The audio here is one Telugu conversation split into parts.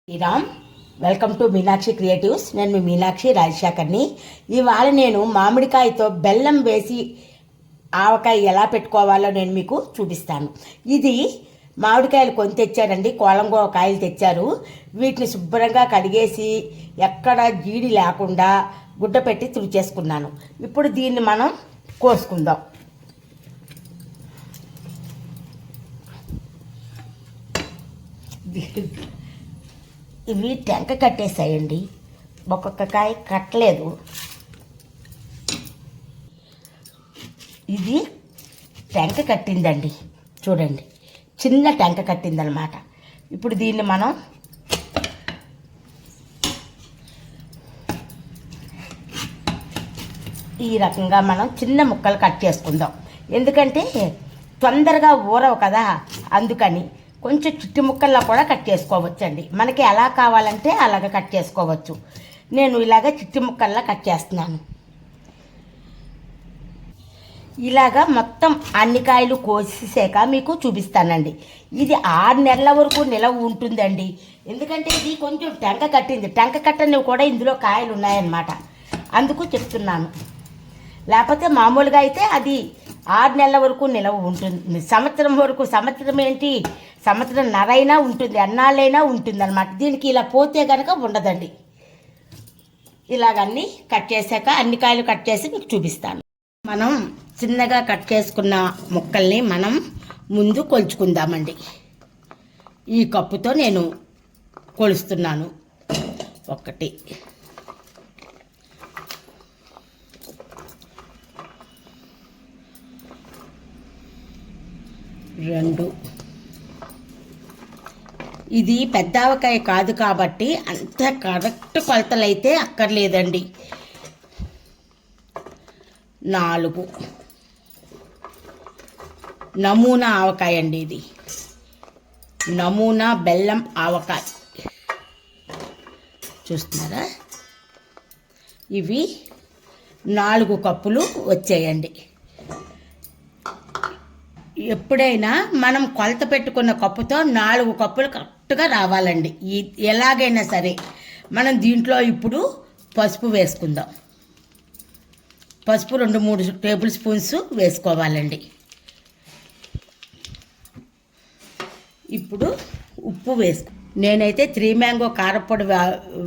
Sriram, welcome to Meenakshi creatives. నేను మీ మీనాక్షి రాజశేఖర్ని. ఇవాళ నేను మామిడికాయతో బెల్లం వేసి ఆవకాయ ఎలా పెట్టుకోవాలో నేను మీకు చూపిస్తాను. ఇది మామిడికాయలు కొని తెచ్చారండి, కోలంగో కాయలు తెచ్చారు. వీటిని శుభ్రంగా కడిగేసి ఎక్కడ జీడి లేకుండా గుడ్డ పెట్టి తుడిచేసుకున్నాను. ఇప్పుడు దీన్ని మనం కోసుకుందాం. ఇవి టెంక కట్టేసాయండి, ఒక్కొక్క కాయ కట్టలేదు. ఇది టెంక కట్టిందండి, చూడండి, చిన్న టెంక కట్టిందనమాట. ఇప్పుడు దీన్ని మనం ఈ రకంగా మనం చిన్న ముక్కలు కట్ చేసుకుందాం. ఎందుకంటే తొందరగా ఊరవు కదా, అందుకని కొంచెం చిట్టి ముక్కల్లో కూడా కట్ చేసుకోవచ్చండి. మనకి ఎలా కావాలంటే అలాగ కట్ చేసుకోవచ్చు. నేను ఇలాగ చిట్టి ముక్కల్లా కట్ చేస్తున్నాను. ఇలాగా మొత్తం అన్ని కాయలు కోసేసాక మీకు చూపిస్తానండి. ఇది 6 నెలల వరకు నిలవ ఉంటుందండి. ఎందుకంటే ఇది కొంచెం టెంక కట్టింది. టెంక కట్టనివి కూడా ఇందులో కాయలు ఉన్నాయన్నమాట, అందుకు చెప్తున్నాను. లేకపోతే మామూలుగా అయితే అది 6 నెలల వరకు నిలవ ఉంటుంది. సంవత్సరం వరకు, సంవత్సరం ఏంటి, సంవత్సరం నరైనా ఉంటుంది, అన్నాళ్ళైనా ఉంటుంది అనమాట. దీనికి ఇలా పోతే కనుక ఉండదండి. ఇలాగన్నీ కట్ చేశాక అన్ని కాయలు కట్ చేసి మీకు చూపిస్తాను. మనం చిన్నగా కట్ చేసుకున్న ముక్కల్ని మనం ముందు కొలుచుకుందామండి. ఈ కప్పుతో నేను కొలుస్తున్నాను. 1 2. ఇది పెద్ద ఆవకాయ కాదు కాబట్టి అంత కరెక్ట్ కొలతలు అయితే అక్కర్లేదండి. 4. నమూనా ఆవకాయ అండి, ఇది నమూనా బెల్లం ఆవకాయ. చూస్తున్నారా, ఇవి 4 కప్పులు వచ్చాయండి. ఎప్పుడైనా మనం కొలత పెట్టుకున్న కప్పుతో 4 కప్పులు కరెక్ట్గా రావాలండి. ఎలాగైనా సరే. మనం దీంట్లో ఇప్పుడు పసుపు వేసుకుందాం. పసుపు 2-3 టేబుల్ స్పూన్స్ వేసుకోవాలండి. ఇప్పుడు ఉప్పు నేనైతే 3 మ్యాంగో కారపొడి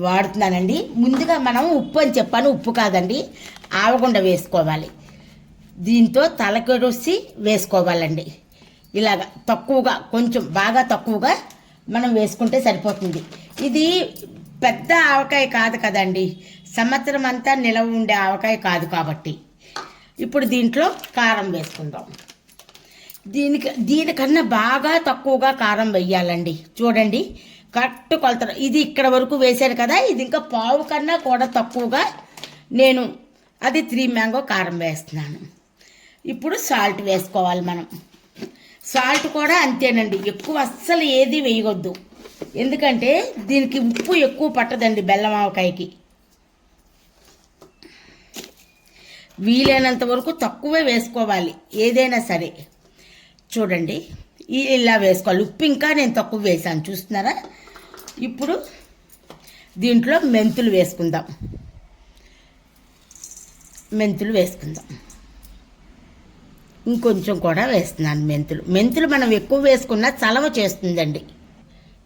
వాడుతున్నానండి. ముందుగా మనం ఉప్పు అని చెప్పాను, ఉప్పు కాదండి, ఆవగుండ వేసుకోవాలి. దీంతో తలకొరిసి వేసుకోవాలండి. ఇలాగ తక్కువగా, కొంచెం బాగా తక్కువగా మనం వేసుకుంటే సరిపోతుంది. ఇది పెద్ద ఆవకాయ కాదు కదండి, సంవత్సరం అంతా నిలవ ఉండే ఆవకాయ కాదు కాబట్టి. ఇప్పుడు దీంట్లో కారం వేసుకుందాం. దీనికన్నా బాగా తక్కువగా కారం వేయాలండి. చూడండి, కరెక్ట్ కొలత. ఇది ఇక్కడ వరకు వేశాను కదా, ఇది ఇంకా పావు కన్నా కూడా తక్కువగా నేను అది 3 మ్యాంగో కారం వేస్తున్నాను. ఇప్పుడు సాల్ట్ వేసుకోవాలి మనం. సాల్ట్ కూడా అంతేనండి, ఎక్కువ అస్సలు ఏది వేయవద్దు. ఎందుకంటే దీనికి ఉప్పు ఎక్కువ పట్టదండి బెల్లం ఆవకాయకి. వీలైనంత వరకు తక్కువే వేసుకోవాలి ఏదైనా సరే. చూడండి, ఇలా వేసుకోవాలి. ఉప్పు ఇంకా నేను తక్కువ వేసాను, చూస్తున్నారా. ఇప్పుడు దీంట్లో మెంతులు వేసుకుందాం. ఇంకొంచెం కూడా వేస్తున్నాను మెంతులు మనం ఎక్కువ వేసుకున్నా చలవ చేస్తుందండి.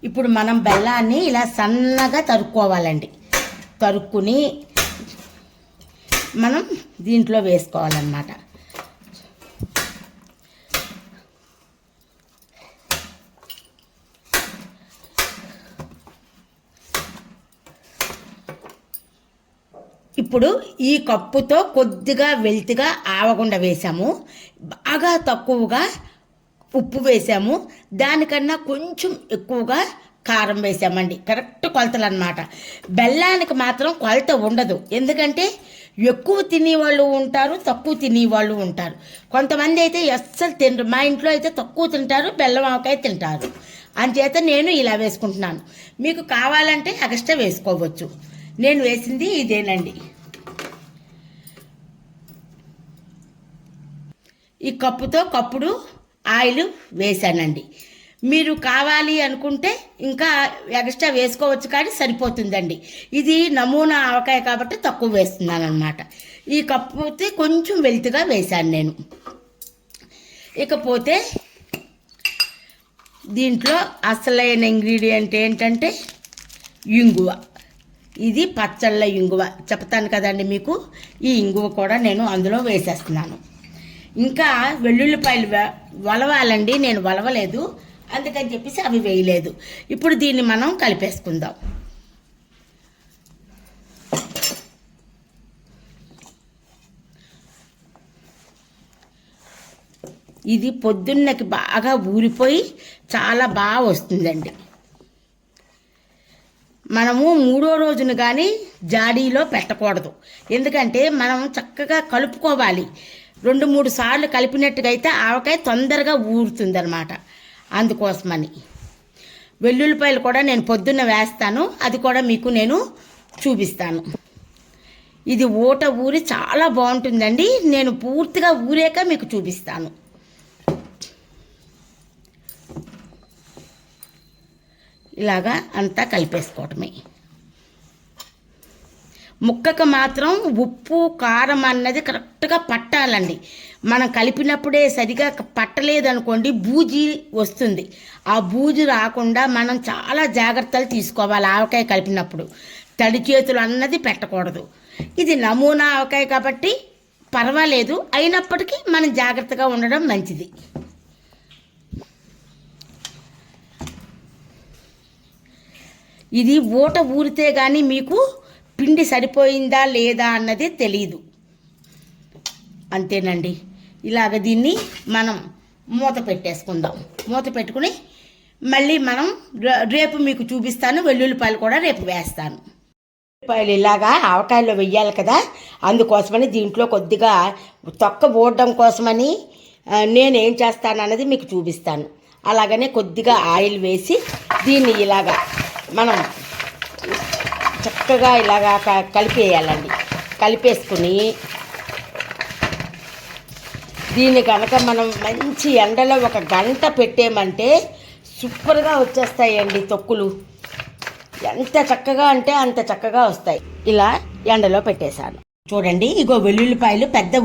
ఇప్పుడు మనం బెల్లాన్ని ఇలా సన్నగా తరుక్కోవాలండి. తరుక్కుని మనం దీంట్లో వేసుకోవాలన్నమాట. ఇప్పుడు ఈ కప్పుతో కొద్దిగా వెల్తిగా ఆవగుండ వేసాము, బాగా తక్కువగా ఉప్పు వేసాము, దానికన్నా కొంచెం ఎక్కువగా కారం వేసామండి. కరెక్ట్ కొలతలు అన్నమాట. బెల్లానికి మాత్రం కొలత ఉండదు. ఎందుకంటే ఎక్కువ తినేవాళ్ళు ఉంటారు, తక్కువ తినేవాళ్ళు ఉంటారు. కొంతమంది అయితే అస్సలు తినరు. మా ఇంట్లో అయితే తక్కువ తింటారు, బెల్లం ఆవకాయ తింటారు. అంచేత నేను ఇలా వేసుకుంటున్నాను. మీకు కావాలంటే ఎక్స్ట్రా వేసుకోవచ్చు. నేను వేసింది ఇదేనండి. ఈ కప్పుతో కప్పుడు ఆయిల్ వేసానండి. మీరు కావాలి అనుకుంటే ఇంకా ఎక్స్ట్రా వేసుకోవచ్చు, కానీ సరిపోతుందండి. ఇది నమూనా ఆవకాయ కాబట్టి తక్కువ వేస్తున్నాను అనమాట. ఈ కప్పుతే కొంచెం వెల్తిగా వేశాను నేను. ఇకపోతే దీంట్లో అసలైన ఇంగ్రీడియంట్ ఏంటంటే ఇంగువ. ఇది పచ్చళ్ళ ఇంగువ చెప్తాను కదండి మీకు. ఈ ఇంగువ కూడా నేను అందులో వేసేస్తున్నాను. ఇంకా వెల్లుల్లిపాయలు వలవాలండి, నేను వలవలేదు, అందుకని చెప్పేసి అవి వేయలేదు. ఇప్పుడు దీన్ని మనం కలిపేసుకుందాం. ఇది పొద్దున్నకి బాగా ఊరిపోయి చాలా బాగా వస్తుందండి. మనము 3వ రోజున కానీ జాడీలో పెట్టకూడదు, ఎందుకంటే మనం చక్కగా కలుపుకోవాలి. 2-3 సార్లు కలిపినట్టుగా అయితే ఆవకాయ తొందరగా ఊరుతుందన్నమాట. అందుకోసమని వెల్లుల్లిపాయలు కూడా నేను పొద్దున్న వేస్తాను, అది కూడా మీకు నేను చూపిస్తాను. ఇది ఊరి చాలా బాగుంటుందండి. నేను పూర్తిగా ఊరాక మీకు చూపిస్తాను. ఇలాగా అంతా కలిపేసుకోవటమే. ముక్కకు మాత్రం ఉప్పు కారం అన్నది కరెక్ట్గా పట్టాలండి. మనం కలిపినప్పుడే సరిగా పట్టలేదనుకోండి బూజీ వస్తుంది. ఆ బూజు రాకుండా మనం చాలా జాగ్రత్తలు తీసుకోవాలి. ఆవకాయ కలిపినప్పుడు తడి చేతులు అన్నది పెట్టకూడదు. ఇది నమూనా ఆవకాయ కాబట్టి పర్వాలేదు, అయినప్పటికీ మనం జాగ్రత్తగా ఉండడం మంచిది. ఇది ఊరితే కానీ మీకు పిండి సరిపోయిందా లేదా అన్నది తెలీదు. అంతేనండి. ఇలాగ దీన్ని మనం మూత పెట్టేసుకుందాం. మూత పెట్టుకుని మళ్ళీ మనం రేపు మీకు చూపిస్తాను. వెల్లుల్లిపాయలు కూడా రేపు వేస్తాను. వెల్లుల్లిపాయలు ఇలాగా ఆవకాయలో వెయ్యాలి కదా, అందుకోసమని దీంట్లో కొద్దిగా తొక్క ఊడడం కోసమని నేనేం చేస్తాను అన్నది మీకు చూపిస్తాను. అలాగనే కొద్దిగా ఆయిల్ వేసి దీన్ని ఇలాగా మనం చక్కగా ఇలాగా కలిపేయాలండి. కలిపేసుకుని దీన్ని కనుక మనం మంచి ఎండలో 1 గంట పెట్టేమంటే సూపర్గా వచ్చేస్తాయండి తొక్కులు. ఎంత చక్కగా అంటే అంత చక్కగా వస్తాయి. ఇలా ఎండలో పెట్టేశాను. చూడండి, ఇగో వెల్లుల్లిపాయలు పెద్ద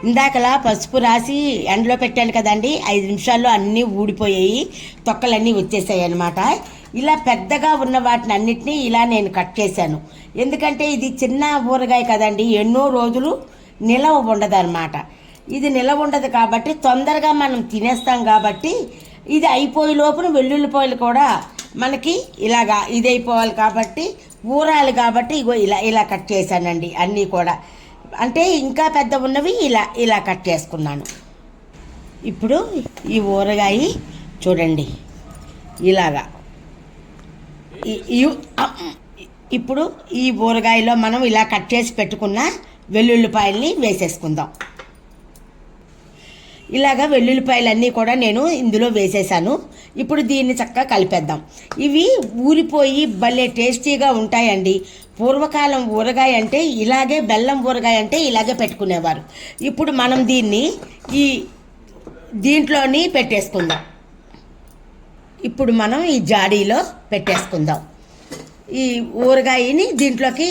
ఇందాకలా పసుపు రాసి ఎండలో పెట్టాను కదండి, 5 నిమిషాల్లో అన్నీ ఊడిపోయాయి, తొక్కలన్నీ వచ్చేసాయి అన్నమాట. ఇలా పెద్దగా ఉన్న వాటిని అన్నిటినీ ఇలా నేను కట్ చేశాను. ఎందుకంటే ఇది చిన్న ఊరగాయ కదండి, ఎన్నో రోజులు నిలవ ఉండదు అన్నమాట. ఇది నిలవ ఉండదు కాబట్టి తొందరగా మనం తినేస్తాం కాబట్టి ఇది అయిపోయే లోపున వెల్లుల్లిపాయలు కూడా మనకి ఇలాగా ఇది అయిపోవాలి కాబట్టి ఊరాలి కాబట్టి ఇగో ఇలా ఇలా కట్ చేశానండి అన్నీ కూడా. అంటే ఇంకా పెద్ద ఉన్నవి ఇలా ఇలా కట్ చేసుకున్నాను. ఇప్పుడు ఈ ఊరగాయ చూడండి ఇలాగా. ఇప్పుడు ఈ ఊరగాయలో మనం ఇలా కట్ చేసి పెట్టుకున్న వెల్లుల్లిపాయల్ని వేసేసుకుందాం. ఇలాగా వెల్లుల్లిపాయలన్నీ కూడా నేను ఇందులో వేసేసాను. ఇప్పుడు దీన్ని చక్కగా కలిపేద్దాం. ఇవి ఊరిపోయి భలే టేస్టీగా ఉంటాయండి. పూర్వకాలం ఊరగాయ అంటే ఇలాగే, బెల్లం ఊరగాయ అంటే ఇలాగే పెట్టుకునేవారు. ఇప్పుడు మనం దీన్ని దీంట్లోని పెట్టేసుకుందాం. ఇప్పుడు మనం ఈ జాడీలో పెట్టేసుకుందాం. ఈ ఊరగాయని దీంట్లోకి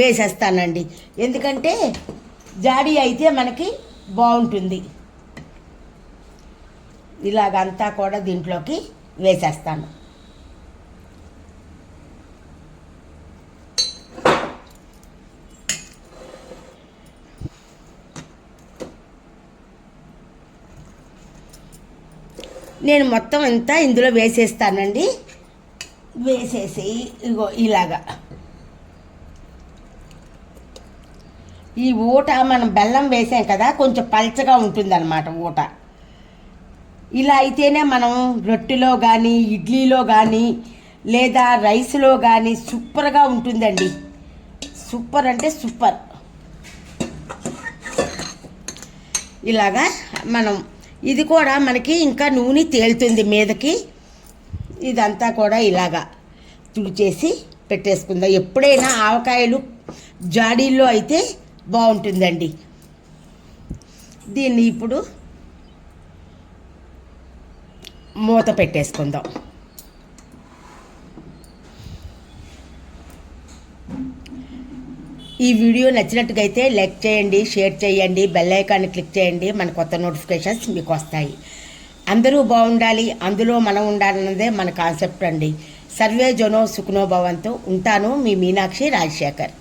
వేసేస్తానండి, ఎందుకంటే జాడీ అయితే మనకి బాగుంటుంది. ఇలాగంతా కూడా దీంట్లోకి వేసేస్తాను. నేను మొత్తం అంతా ఇందులో వేసేస్తానండి. వేసేసి ఇగో ఇలాగా ఈ ఊట మనం బెల్లం వేసాం కదా, కొంచెం పల్చగా ఉంటుందన్నమాట ఊట. ఇలా అయితేనే మనం రొట్టెలో కానీ ఇడ్లీలో కానీ లేదా రైస్లో కానీ సూపర్గా ఉంటుందండి. సూపర్ అంటే సూపర్. ఇలాగా మనం ఇది కూడా మనకి ఇంకా నూనె తేలుతుంది మీదకి. ఇదంతా కూడా ఇలాగా తుడిచేసి పెట్టేసుకుందాం. ఎప్పుడైనా ఆవకాయలు జాడీల్లో అయితే బాగుంటుందండి. దీన్ని ఇప్పుడు మూత పెట్టేసుకుందాం. ఈ వీడియో నచ్చినట్టుగా అయితే లైక్ చేయండి, షేర్ చేయండి, బెల్ ఐకాన్ని క్లిక్ చేయండి. మన కొత్త నోటిఫికేషన్స్ మీకు వస్తాయి. అందరూ బాగుండాలి, అందులో మనం ఉండాలన్నదే మన కాన్సెప్ట్ అండి. సర్వే జనో సుఖనో భవంతు. ఉంటాను, మీ మీనాక్షి రాజశేఖర్.